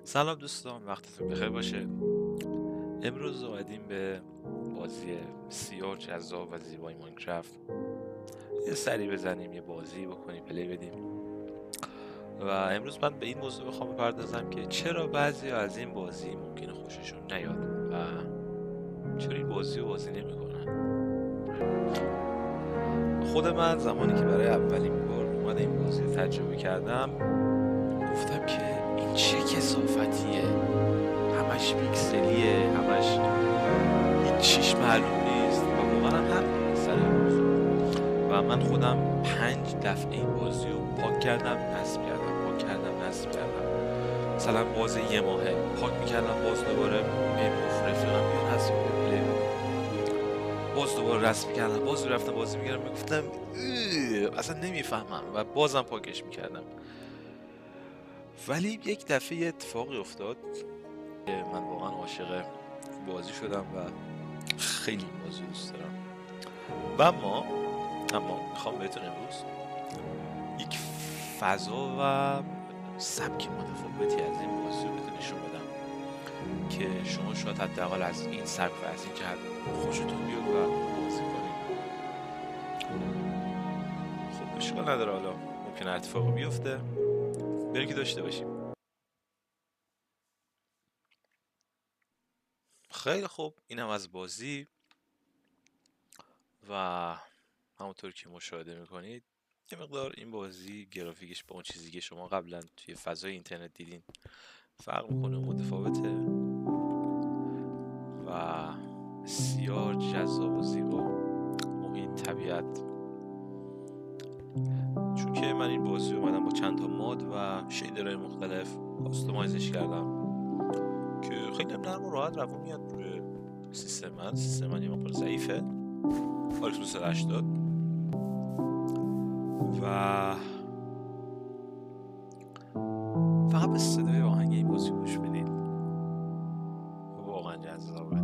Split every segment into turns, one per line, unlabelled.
سلام دوستان، وقتتون بخیر باشه. امروز اومدیم به بازی بسیار جذاب و زیبای ماینکرافت یه سری بزنیم، یه بازی بکنیم، پلی بدیم. و امروز من به این موضوع بخوام بپردازم که چرا بعضی از این بازی ممکنه خوششون نیاد و چرا این بازی رو بازی نمیکنن. خود من زمانی که برای اولین بار اومدم این بازی رو تجربه کردم گفتم که این چه کثافتیه، همش پیکسلیه، همش هیچیش معلوم نیست و واقعا هم حق داره سر این موضوع. و من خودم 5 دفعه این بازی رو پاک کردم، نصب کردم، پاک کردم، نصب کردم. مثلا باز یه ماهه پاک میکردم، باز دوباره میگفت رفیقم بیا نصب کن پلی بده، باز دوباره رسم میکردم، باز رفتم بازی میکردم، میگفتم اصلا نمیفهمم و بازم پاکش میکردم. ولی یک دفعه یه اتفاقی افتاد که من واقعا عاشق بازی شدم و خیلی این بازی دوست دارم. و اما میخوام بهتون امروز یک فضا و سبک متفاوتی از این بازی رو بهتون نشون بدم که شما شاید حداقل از این سبک و از این جهت خوشتون بیاد و بازی کنید. خب اشکال نداره، حالا ممکنه اتفاقی بیفته، بریم که داشته باشیم. خیلی خوب، اینم از بازی. و همونطور که مشاهده میکنید یه مقدار این بازی گرافیکش با اون چیزی که شما قبلا توی فضای اینترنت دیدین فرق میکنه و متفاوته و بسیار جذاب و زیبا. محیط، طبیعت. چون که من این بازی رو اومدم با چند تا ماد و شیدرهای مختلف کاستومایزش کردم که خیلی هم نرم و راحت روون میاد روی سیستم من یه مقدار ضعیفه، RX 280. و فقط به صدای آهنگ این بازی گوش بدید، واقعا جذابه،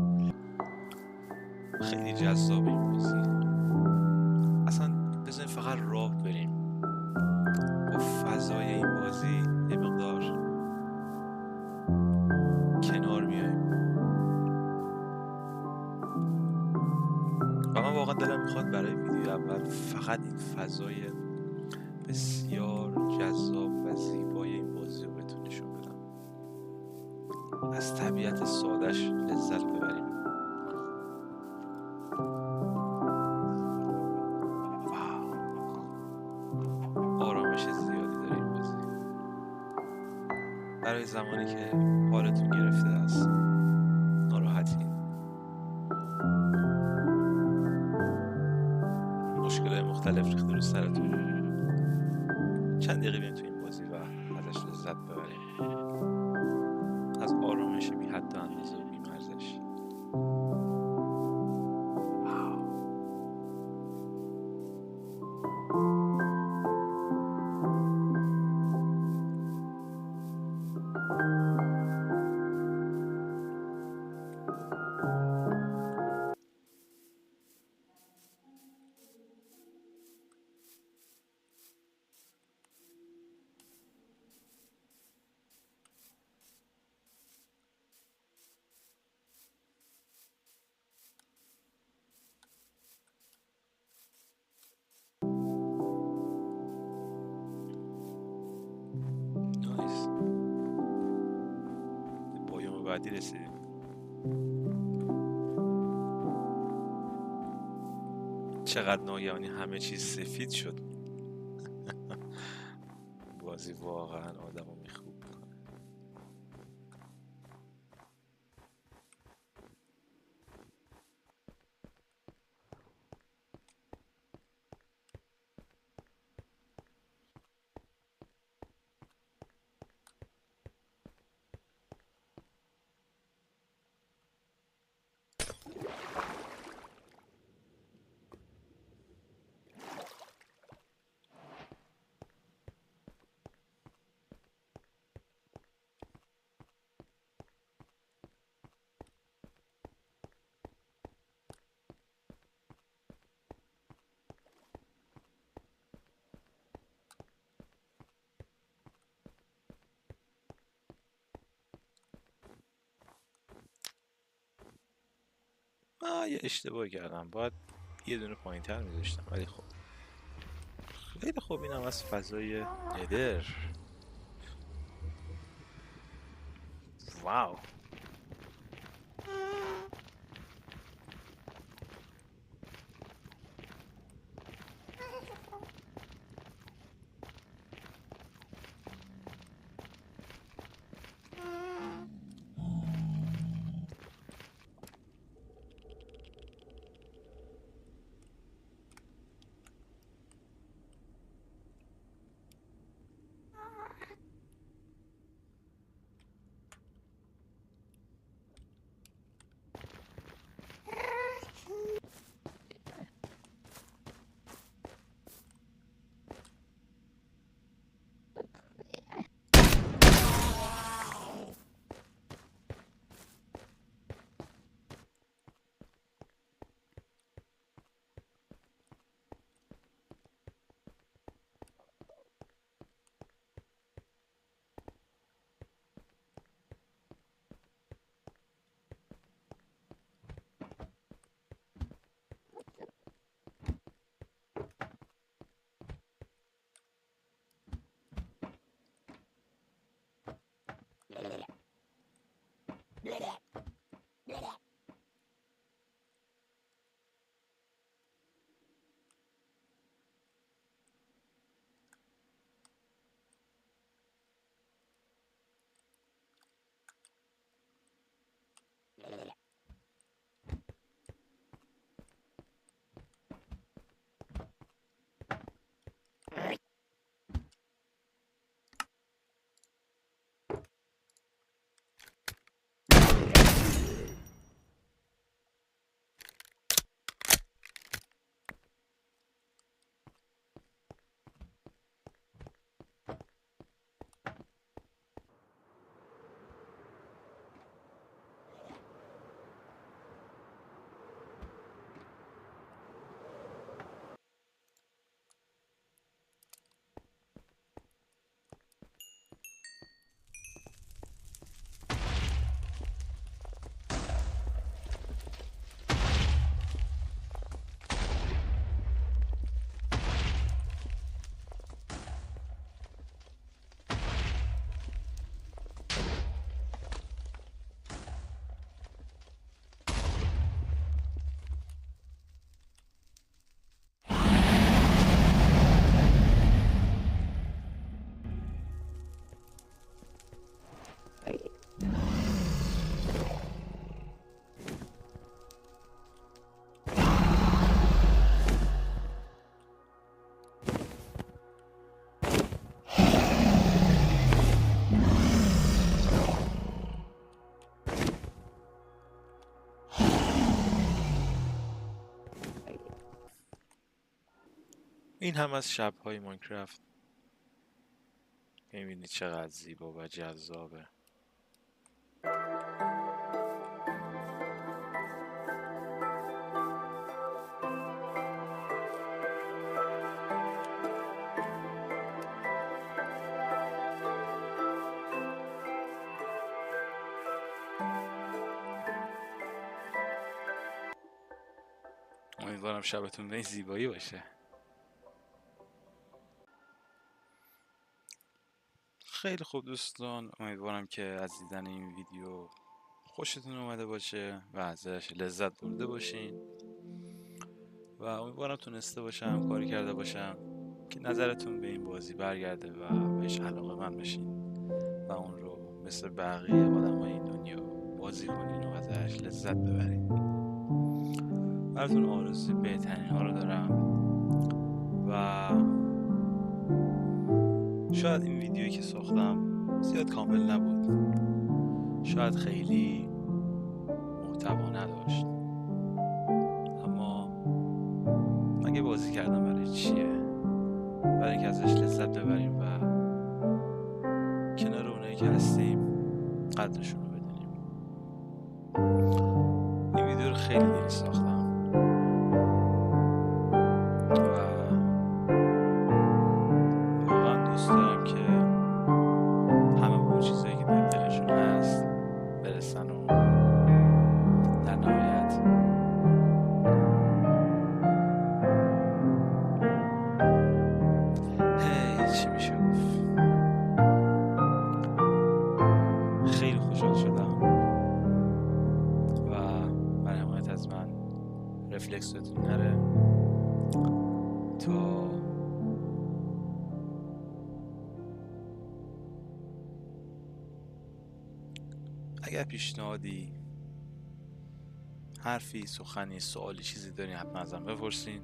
خیلی جذابه این بازی. اصلا بذاریم فقط راه بریم با فضای این بازی یه مقدار کنار بیایم. و من واقعا دلم میخواد برای ویدیو اول فقط این فضای بسیار جذاب و زیبای این بازی رو بهتون نشون بدم، از طبیعت سادش لذت ببریم. واو، آرامش زیادی داره این بازی برای زمانی که حالتون گرفته است، ناراحتین، مشکل مختلف ریخته رو سرتون، چند دقیقه بیاین تو این بازی و ازش لذت ببریم، از آرامش بی حد و اندازه و بی مرزش. نایس، به پایان بعدی رسیدیم. چقدر ناگهانی همه چیز سفید شد. بازی واقعا آدم رو میخوب میکنه. یه اشتباه کردم، باید یه دونه پایین تر میذاشتم، ولی خب خیلی خوب. اینم از فضای ندر. واو. این هم از شب‌های ماینکرافت. می‌بینید چقدر زیبا و جذابه. امیدوارم شبتون به این زیبایی باشه. خیلی خوب دوستان، امیدوارم که از دیدن این ویدیو خوشتون اومده باشه و ازش لذت برده باشین و امیدوارم تونسته باشم کاری کرده باشم که نظرتون به این بازی برگرده و بهش علاقه‌مند بشین و اون رو مثل بقیه آدمای این دنیا بازی کنین و ازش لذت ببرین. براتون آرزوی بهترین ها رو دارم و شاید این ویدیویی که ساختم زیاد کامل نبود، شاید خیلی محتوا نداشت، اما مگه بازی کردم برای چیه؟ برای اینکه ازش لذت ببریم و کنار اونایی که هستیم قدرشون رو بدونیم. این ویدیو رو خیلی دیر ساختم و واقعا دوست دارم که همه به اون چیزایی که در دلشون هست برسن و در نهایت تکستتون نره تا اگر پیشنهادی، حرفی، سخنی، سوالی، چیزی دارین حتما ازم بپرسین.